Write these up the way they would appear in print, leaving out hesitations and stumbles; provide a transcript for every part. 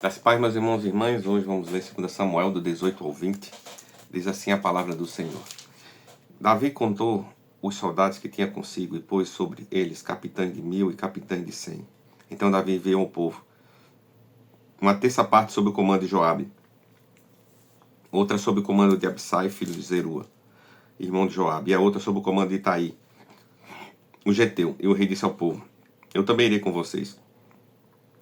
Das paz, meus irmãos e irmãs, hoje vamos ler 2 Samuel, do 18 ao 20. Diz assim a palavra do Senhor. Davi contou os soldados que tinha consigo e pôs sobre eles capitães de 1000 e capitães de 100. Então Davi enviou ao povo uma terça parte sob o comando de Joabe, outra sob o comando de Absai, filho de Zerua, irmão de Joabe, e a outra sob o comando de Itaí, o Geteu. E o rei disse ao povo: eu também irei com vocês.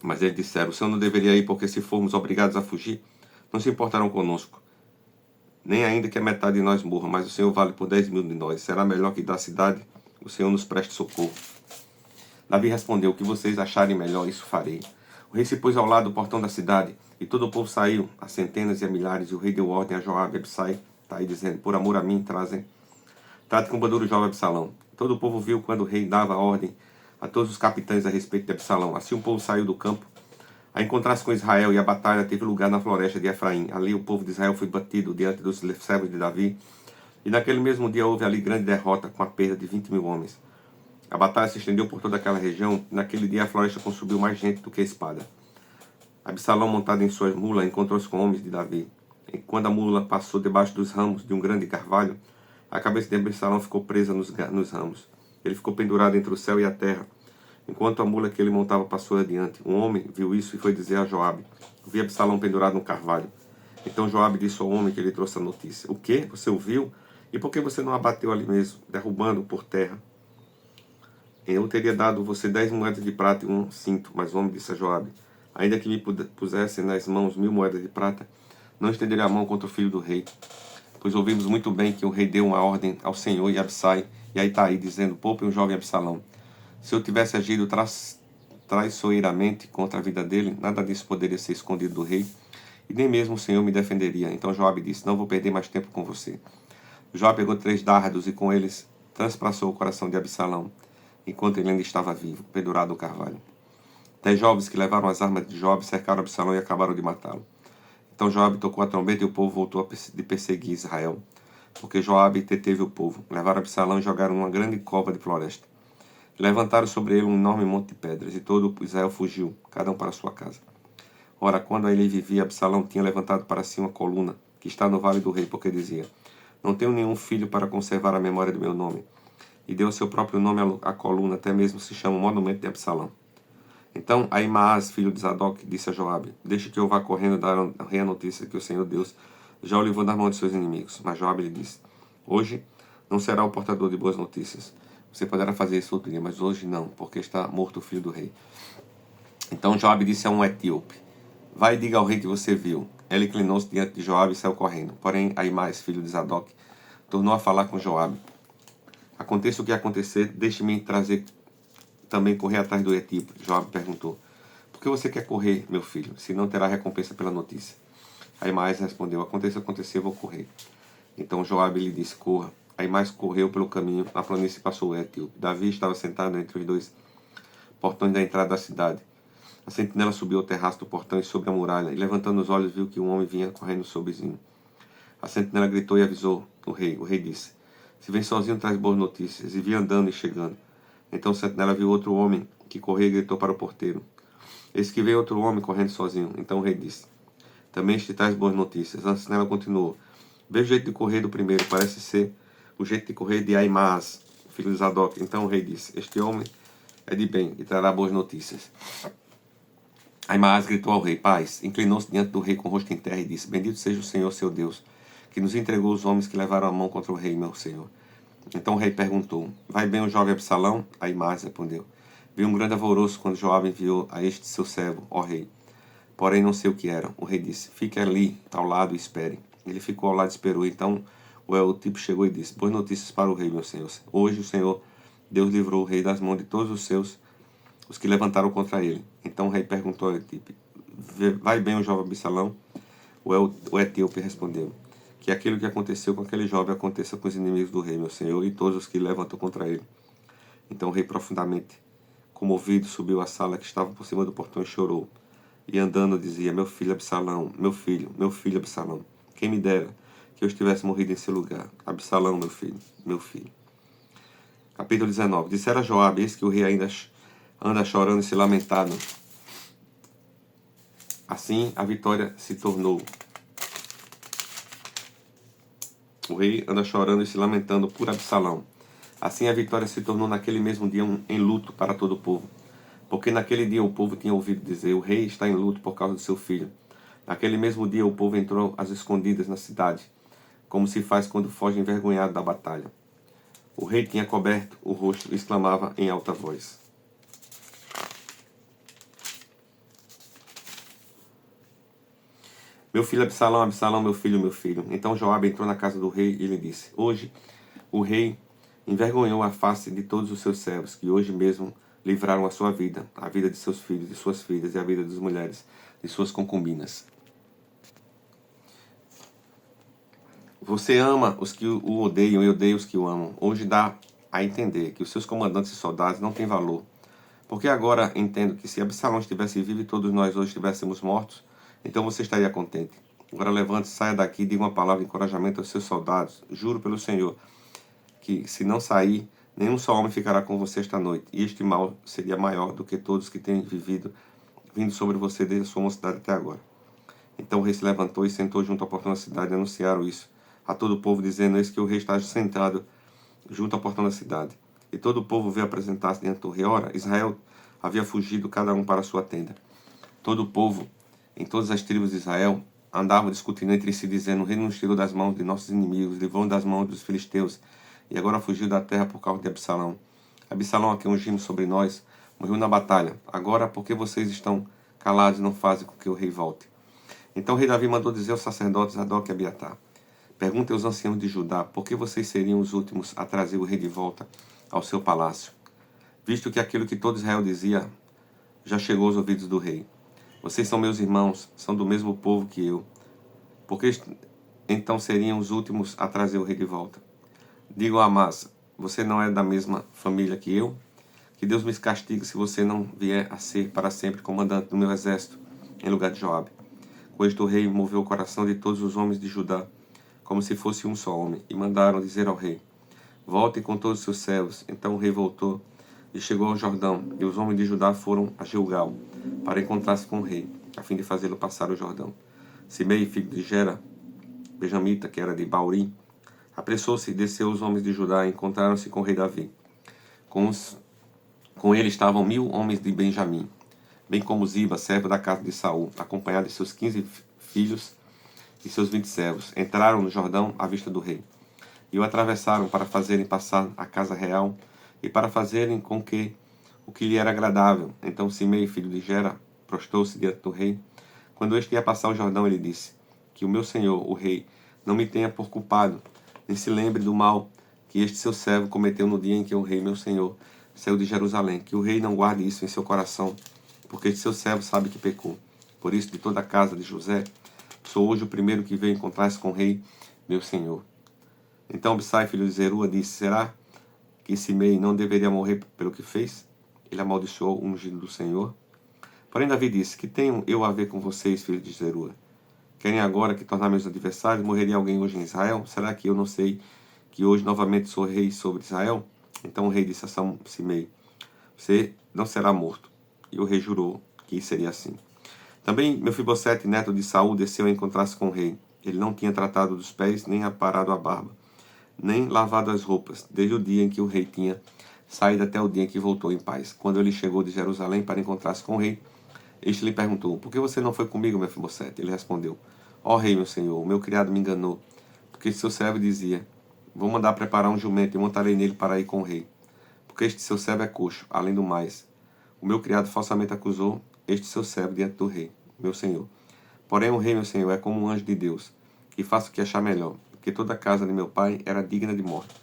Mas eles disseram: o Senhor não deveria ir, porque se formos obrigados a fugir, não se importarão conosco, nem ainda que a metade de nós morra, mas o Senhor vale por 10.000 de nós. Será melhor que da cidade o Senhor nos preste socorro. Davi respondeu: o que vocês acharem melhor, isso farei. O rei se pôs ao lado do portão da cidade, e todo o povo saiu, a centenas e a milhares, e o rei deu ordem a Joabe e Absai, aí dizendo: por amor a mim, trate com bandura o jovem Absalão. Todo o povo viu quando o rei dava ordem a todos os capitães a respeito de Absalão. Assim o povo saiu do campo a encontrar-se com Israel, e a batalha teve lugar na floresta de Efraim. Ali o povo de Israel foi batido diante dos servos de Davi, e naquele mesmo dia houve ali grande derrota, com a perda de 20.000 homens. A batalha se estendeu por toda aquela região, e naquele dia a floresta consumiu mais gente do que a espada. Absalão, montado em sua mula, encontrou-se com homens de Davi. E quando a mula passou debaixo dos ramos de um grande carvalho, a cabeça de Absalão ficou presa nos ramos. Ele ficou pendurado entre o céu e a terra, enquanto a mula que ele montava passou adiante. Um homem viu isso e foi dizer a Joabe: vi Absalão pendurado no carvalho. Então Joabe disse ao homem que lhe trouxe a notícia: o que? Você o viu? E por que você não abateu ali mesmo, derrubando-o por terra? Eu teria dado você 10 moedas de prata e um cinto. Mas o homem disse a Joabe: ainda que me pusessem nas mãos 1000 moedas de prata, não estenderia a mão contra o filho do rei. Pois ouvimos muito bem que o rei deu uma ordem ao Senhor e a Absai e a Itaí, dizendo: poupem o jovem Absalão. Se eu tivesse agido traiçoeiramente contra a vida dele, nada disso poderia ser escondido do rei, e nem mesmo o Senhor me defenderia. Então Joabe disse: não vou perder mais tempo com você. Joabe pegou 3 dardos e com eles transpassou o coração de Absalão, enquanto ele ainda estava vivo, pendurado no carvalho. 10 jovens que levaram as armas de Joabe cercaram Absalão e acabaram de matá-lo. Então Joabe tocou a trombeta e o povo voltou de perseguir Israel, porque Joabe deteve o povo. Levaram Absalão e jogaram numa grande cova de floresta. Levantaram sobre ele um enorme monte de pedras, e todo Israel fugiu, cada um para sua casa. Ora, quando ele vivia, Absalão tinha levantado para si uma coluna, que está no vale do rei, porque dizia: não tenho nenhum filho para conservar a memória do meu nome. E deu seu próprio nome à coluna, até mesmo se chama o monumento de Absalão. Então Ahimaaz, filho de Zadok, disse a Joabe: deixe que eu vá correndo dar ao rei a notícia que o Senhor Deus já o livrou das mãos de seus inimigos. Mas Joabe lhe disse: hoje não será o portador de boas notícias. Você poderá fazer isso outro dia, mas hoje não, porque está morto o filho do rei. Então Joabe disse a um etíope: vai e diga ao rei que você viu. Ele inclinou-se diante de Joabe e saiu correndo. Porém Ahimaaz, filho de Zadok, tornou a falar com Joabe: aconteça o que acontecer, deixe-me trazer também correr atrás do etíope. Joabe perguntou: por que você quer correr, meu filho, se não terá recompensa pela notícia? Ahimaaz respondeu: aconteça o que acontecer, vou correr. Então Joabe lhe disse: corra. Ahimaaz correu pelo caminho, na planície passou o etíope. Davi estava sentado entre os 2 portões da entrada da cidade. A sentinela subiu ao terraço do portão e sobre a muralha, e levantando os olhos viu que um homem vinha correndo sozinho. A sentinela gritou e avisou o rei. O rei disse: se vem sozinho, traz boas notícias. E vinha andando e chegando. Então a sentinela viu outro homem que corria e gritou para o porteiro: eis que veio outro homem correndo sozinho. Então o rei disse: também este traz boas notícias. A sentinela continuou: veja o jeito de correr do primeiro, parece ser o jeito de correr de Ahimaaz, filho de Zadok. Então o rei disse: este homem é de bem e trará boas notícias. Ahimaaz gritou ao rei: paz. Inclinou-se diante do rei com o rosto em terra e disse: bendito seja o Senhor, seu Deus, que nos entregou os homens que levaram a mão contra o rei, meu senhor. Então o rei perguntou: vai bem o jovem Absalão? Ahimaaz respondeu: vi um grande alvoroço quando Joabe enviou a este seu servo, ó rei. Porém não sei o que era. O rei disse: fique ali ao lado e espere. Ele ficou ao lado e esperou. Então o etíope chegou e disse: boas notícias para o rei, meu senhor. Hoje o Senhor Deus livrou o rei das mãos de todos os que levantaram contra ele. Então o rei perguntou ao etíope: vai bem o jovem Absalão? O etíope respondeu: que aquilo que aconteceu com aquele jovem aconteça com os inimigos do rei, meu senhor, e todos os que levantam contra ele. Então o rei, profundamente comovido, subiu à sala que estava por cima do portão e chorou. E andando dizia: meu filho Absalão, meu filho Absalão, quem me dera que eu estivesse morrido em seu lugar. Absalão, meu filho, meu filho. Capítulo 19. Dissera a Joabe: eis que o rei ainda anda chorando e se lamentando Assim a vitória se tornou. O rei anda chorando e se lamentando por Absalão. Assim a vitória se tornou naquele mesmo dia em luto para todo o povo. Porque naquele dia o povo tinha ouvido dizer: o rei está em luto por causa de seu filho. Naquele mesmo dia o povo entrou às escondidas na cidade, como se faz quando foge envergonhado da batalha. O rei tinha coberto o rosto e exclamava em alta voz. Meu filho Absalão, Absalão, meu filho, meu filho. Então Joabe entrou na casa do rei e lhe disse: hoje o rei envergonhou a face de todos os seus servos, que hoje mesmo livraram a sua vida, a vida de seus filhos e suas filhas, e a vida das mulheres de suas concubinas. Você ama os que o odeiam e odeia os que o amam. Hoje dá a entender que os seus comandantes e soldados não têm valor. Porque agora entendo que se Absalão estivesse vivo e todos nós hoje estivéssemos mortos, então você estaria contente. Agora levante, saia daqui e diga uma palavra de encorajamento aos seus soldados. Juro pelo Senhor que se não sair, nenhum só homem ficará com você esta noite. E este mal seria maior do que todos que têm vindo sobre você desde a sua mocidade até agora. Então o rei se levantou e sentou junto à portão da cidade e anunciaram isso a todo o povo, dizendo: eis que o rei está sentado junto à portão da cidade. E todo o povo veio apresentar-se diante do rei. Ora, Israel havia fugido cada um para a sua tenda. Todo o povo, em todas as tribos de Israel, andavam discutindo entre si, dizendo: o rei nos tirou das mãos de nossos inimigos, livrou das mãos dos filisteus, e agora fugiu da terra por causa de Absalão. Absalão, a quem ungimos sobre nós, morreu na batalha. Agora, por que vocês estão calados e não fazem com que o rei volte? Então o rei Davi mandou dizer aos sacerdotes Zadok e Abiatar: perguntem aos anciãos de Judá, por que vocês seriam os últimos a trazer o rei de volta ao seu palácio, visto que aquilo que todo Israel dizia já chegou aos ouvidos do rei. Vocês são meus irmãos, são do mesmo povo que eu. Por que então seriam os últimos a trazer o rei de volta? Digo a Amasa: você não é da mesma família que eu? Que Deus me castigue se você não vier a ser para sempre comandante do meu exército, em lugar de Joabe. Com isto o rei moveu o coração de todos os homens de Judá, como se fosse um só homem, e mandaram dizer ao rei: volte com todos os seus servos. Então o rei voltou e chegou ao Jordão, e os homens de Judá foram a Gilgal, para encontrar-se com o rei, a fim de fazê-lo passar o Jordão. Simei, filho de Gera, benjamita, que era de Bauri, apressou-se e desceu os homens de Judá e encontraram-se com o rei Davi. Com ele estavam 1000 homens de Benjamim, bem como Ziba, servo da casa de Saul, acompanhado de seus 15 filhos e seus 20 servos. Entraram no Jordão à vista do rei, e o atravessaram para fazerem passar a casa real e para fazerem com que o que lhe era agradável. Então Simei, filho de Gera, prostrou-se diante do rei. Quando este ia passar o Jordão, ele disse: que o meu senhor, o rei, não me tenha por culpado, nem se lembre do mal que este seu servo cometeu no dia em que o rei, meu senhor, saiu de Jerusalém. Que o rei não guarde isso em seu coração, porque este seu servo sabe que pecou. Por isso, de toda a casa de José, sou hoje o primeiro que veio encontrar-se com o rei, meu senhor. Então Abissai, filho de Zerua, disse: será que Simei não deveria morrer pelo que fez? Ele amaldiçoou o ungido do Senhor. Porém Davi disse: que tenho eu a ver com vocês, filho de Zerua? Querem agora que tornar meus adversários? Morreria alguém hoje em Israel? Será que eu não sei que hoje novamente sou rei sobre Israel? Então o rei disse a Simei: você não será morto. E o rei jurou que seria assim. Também Mefibosete, neto de Saul, desceu a encontrar-se com o rei. Ele não tinha tratado dos pés, nem aparado a barba, nem lavado as roupas, desde o dia em que o rei tinha saído até o dia em que voltou em paz. Quando ele chegou de Jerusalém para encontrar-se com o rei, este lhe perguntou: por que você não foi comigo, Mefibosete? Ele respondeu: ó rei, meu senhor, o meu criado me enganou, porque seu servo dizia: vou mandar preparar um jumento e montarei nele para ir com o rei. Porque este seu servo é coxo, além do mais. O meu criado falsamente acusou este seu servo diante do rei, meu senhor. Porém o rei, meu senhor, é como um anjo de Deus, e faça o que achar melhor, porque toda a casa de meu pai era digna de morte,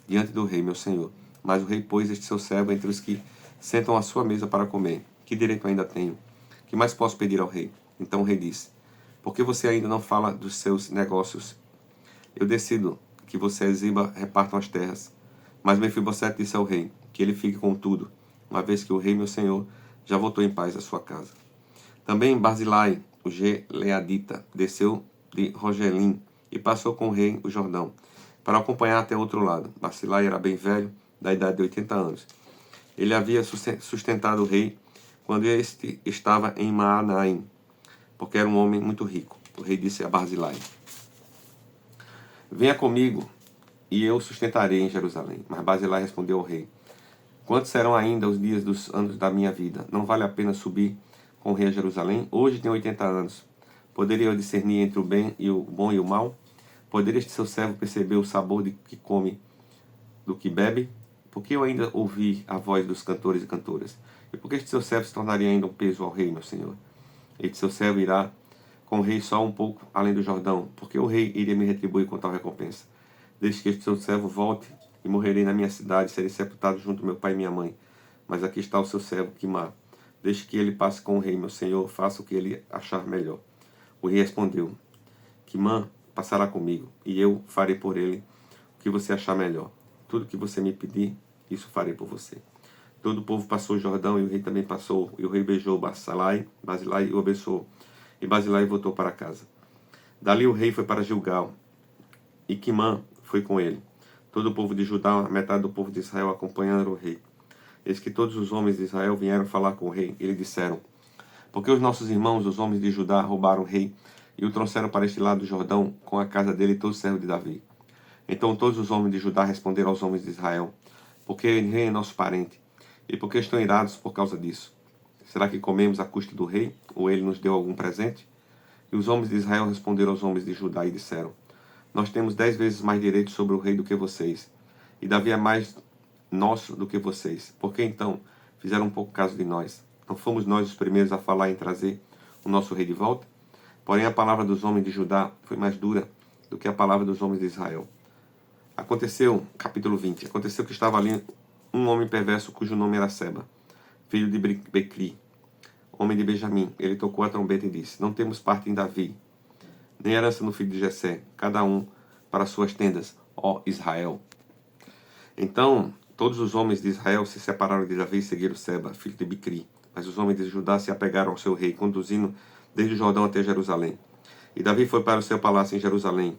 diante do rei, meu senhor. Mas o rei pôs este seu servo entre os que sentam à sua mesa para comer. Que direito ainda tenho? Que mais posso pedir ao rei? Então o rei disse: por que você ainda não fala dos seus negócios? Eu decido que você e Ziba repartam as terras. Mas Mefibosete disse ao rei que ele fique com tudo, uma vez que o rei, meu senhor, já voltou em paz à sua casa. Também Barzilai, o Gileadita, desceu de Rogelim e passou com o rei o Jordão, para acompanhar até o outro lado. Barzilai era bem velho, da idade de 80 anos. Ele havia sustentado o rei quando este estava em Maanaim. porque era um homem muito rico. O rei disse a Barzilai: venha comigo, e eu sustentarei em Jerusalém. Mas Barzilai respondeu ao rei: quantos serão ainda os dias dos anos da minha vida? Não vale a pena subir com o rei a Jerusalém? Hoje tenho 80 anos. Poderia eu discernir entre o bem e o bom e o mal? Poderia este seu servo perceber o sabor de que come, do que bebe? Por que eu ainda ouvi a voz dos cantores e cantoras? E por que este seu servo se tornaria ainda um peso ao rei, meu senhor? Este seu servo irá com o rei só um pouco além do Jordão, porque o rei iria me retribuir com tal recompensa. Desde que este seu servo volte, e morrerei na minha cidade, serei sepultado junto ao meu pai e minha mãe. Mas aqui está o seu servo Quimá. Deixe que ele passe com o rei, meu senhor, faça o que ele achar melhor. O rei respondeu: Quimã passará comigo, e eu farei por ele o que você achar melhor. Tudo que você me pedir, isso farei por você. Todo o povo passou o Jordão, e o rei também passou. E o rei beijou Barzilai e o abençoou. E Barzilai voltou para casa. Dali o rei foi para Gilgal, e Quimã foi com ele. Todo o povo de Judá, a metade do povo de Israel, acompanhando o rei. Eis que todos os homens de Israel vieram falar com o rei, e lhe disseram: porque os nossos irmãos, os homens de Judá, roubaram o rei, e o trouxeram para este lado do Jordão, com a casa dele e todo o servo de Davi. Então todos os homens de Judá responderam aos homens de Israel: porque o rei é nosso parente, e porque estão irados por causa disso? Será que comemos à custa do rei, ou ele nos deu algum presente? E os homens de Israel responderam aos homens de Judá e disseram: nós temos 10 vezes mais direito sobre o rei do que vocês, e Davi é mais nosso do que vocês. Por que então fizeram um pouco caso de nós? Não fomos nós os primeiros a falar em trazer o nosso rei de volta? Porém a palavra dos homens de Judá foi mais dura do que a palavra dos homens de Israel. Aconteceu, capítulo 20, aconteceu que estava ali um homem perverso cujo nome era Seba, filho de Becri, homem de Benjamim. Ele tocou a trombeta e disse: não temos parte em Davi, nem herança no filho de Jessé, cada um para suas tendas, ó Israel. Então todos os homens de Israel se separaram de Davi e seguiram Seba, filho de Bicri. Mas os homens de Judá se apegaram ao seu rei, conduzindo desde o Jordão até Jerusalém. E Davi foi para o seu palácio em Jerusalém.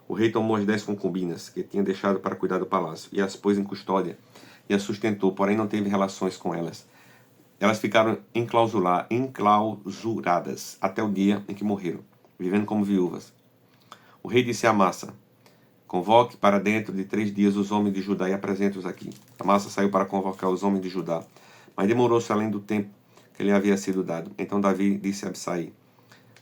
O rei tomou as 10 concubinas que tinha deixado para cuidar do palácio, e as pôs em custódia, e as sustentou, porém não teve relações com elas. Elas ficaram enclausuradas até o dia em que morreram, vivendo como viúvas. O rei disse a Amasa: convoque para dentro de 3 dias os homens de Judá e apresente-os aqui. Amasa saiu para convocar os homens de Judá, mas demorou-se além do tempo que lhe havia sido dado. Então Davi disse a Absai: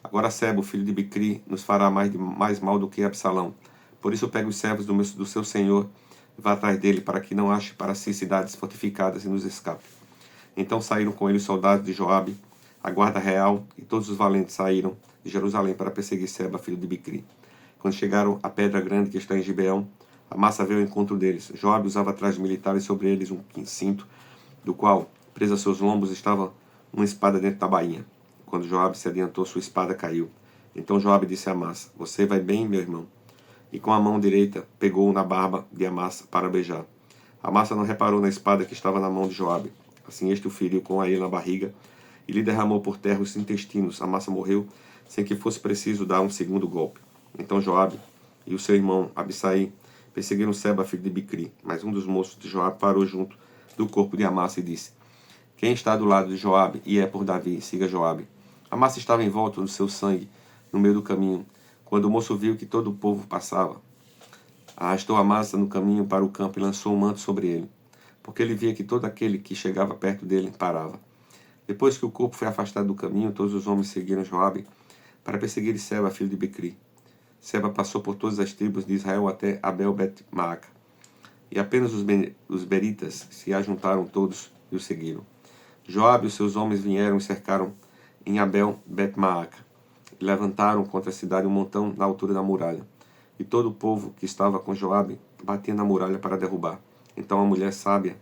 agora Seba, o filho de Bicri, nos fará mais mal do que Absalão. Por isso pegue os servos do seu senhor e vá atrás dele, para que não ache para si cidades fortificadas e nos escape. Então saíram com ele os soldados de Joabe, a guarda real, e todos os valentes saíram de Jerusalém para perseguir Seba, filho de Bicri. Quando chegaram à pedra grande que está em Gibeão, Amasa veio ao encontro deles. Joabe usava atrás de militares, sobre eles um cinto, do qual, presa a seus lombos, estava uma espada dentro da bainha. Quando Joabe se adiantou, sua espada caiu. Então Joabe disse a Amasa: você vai bem, meu irmão? E com a mão direita pegou na barba de Amasa para beijar. Amasa não reparou na espada que estava na mão de Joabe. Assim este o feriu com a ele na barriga e lhe derramou por terra os intestinos. Amasa morreu sem que fosse preciso dar um segundo golpe. Então Joabe e o seu irmão Abissai perseguiram Seba, filho de Bicri. Mas um dos moços de Joabe parou junto do corpo de Amasa e disse: quem está do lado de Joabe e é por Davi, siga Joabe. Amasa estava envolto no seu sangue no meio do caminho. Quando o moço viu que todo o povo passava, arrastou Amasa no caminho para o campo e lançou um manto sobre ele, porque ele via que todo aquele que chegava perto dele parava. Depois que o corpo foi afastado do caminho, todos os homens seguiram Joabe para perseguir Seba, filho de Bicri. Seba passou por todas as tribos de Israel até Abel-Bet-Maaca, e apenas os beritas se ajuntaram todos e o seguiram. Joabe e os seus homens vieram e cercaram em Abel-Bet-Maaca, e levantaram contra a cidade um montão na altura da muralha. E todo o povo que estava com Joabe batia na muralha para derrubar. Então a mulher sábia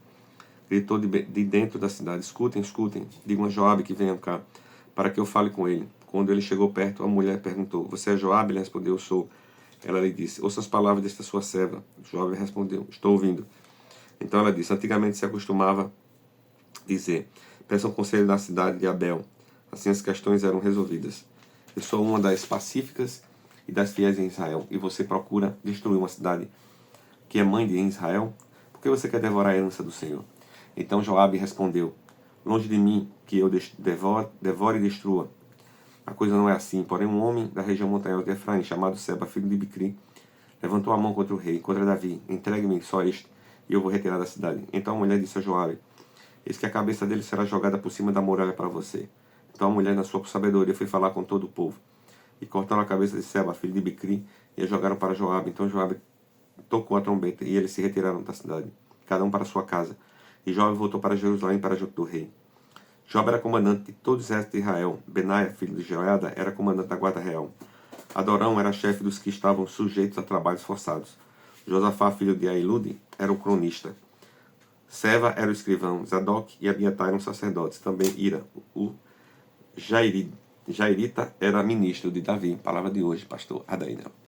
gritou de dentro da cidade: escutem, escutem, digam a Joabe que venha cá, para que eu fale com ele. Quando ele chegou perto, a mulher perguntou: você é Joabe? Ele respondeu: eu sou. Ela lhe disse: ouça as palavras desta sua serva. Joabe respondeu: estou ouvindo. Então ela disse: antigamente se acostumava dizer: peçam conselho na cidade de Abel. Assim as questões eram resolvidas. Eu sou uma das pacíficas e das fiéis em Israel, e você procura destruir uma cidade que é mãe de Israel? Por que você quer devorar a herança do Senhor? Então Joabe respondeu: longe de mim que eu devore e destrua. A coisa não é assim. Porém, um homem da região montanhosa de Efraim, chamado Seba, filho de Bicri, levantou a mão contra o rei, contra Davi. Entregue-me só este, e eu vou retirar da cidade. Então a mulher disse a Joabe: eis que a cabeça dele será jogada por cima da muralha para você. Então a mulher, na sua sabedoria, foi falar com todo o povo. E cortaram a cabeça de Seba, filho de Bicri, e a jogaram para Joabe. Então Joabe tocou a trombeta, e eles se retiraram da cidade, cada um para sua casa. E Joabe voltou para Jerusalém para junto do rei. Joabe era comandante de todo o exército de Israel. Benaia, filho de Joiada, era comandante da guarda real. Adorão era chefe dos que estavam sujeitos a trabalhos forçados. Josafá, filho de Ailude, era o cronista. Seva era o escrivão. Zadok e Abiatar eram sacerdotes. Também Ira, o Jairita, era ministro de Davi. Palavra de hoje, pastor Adaína.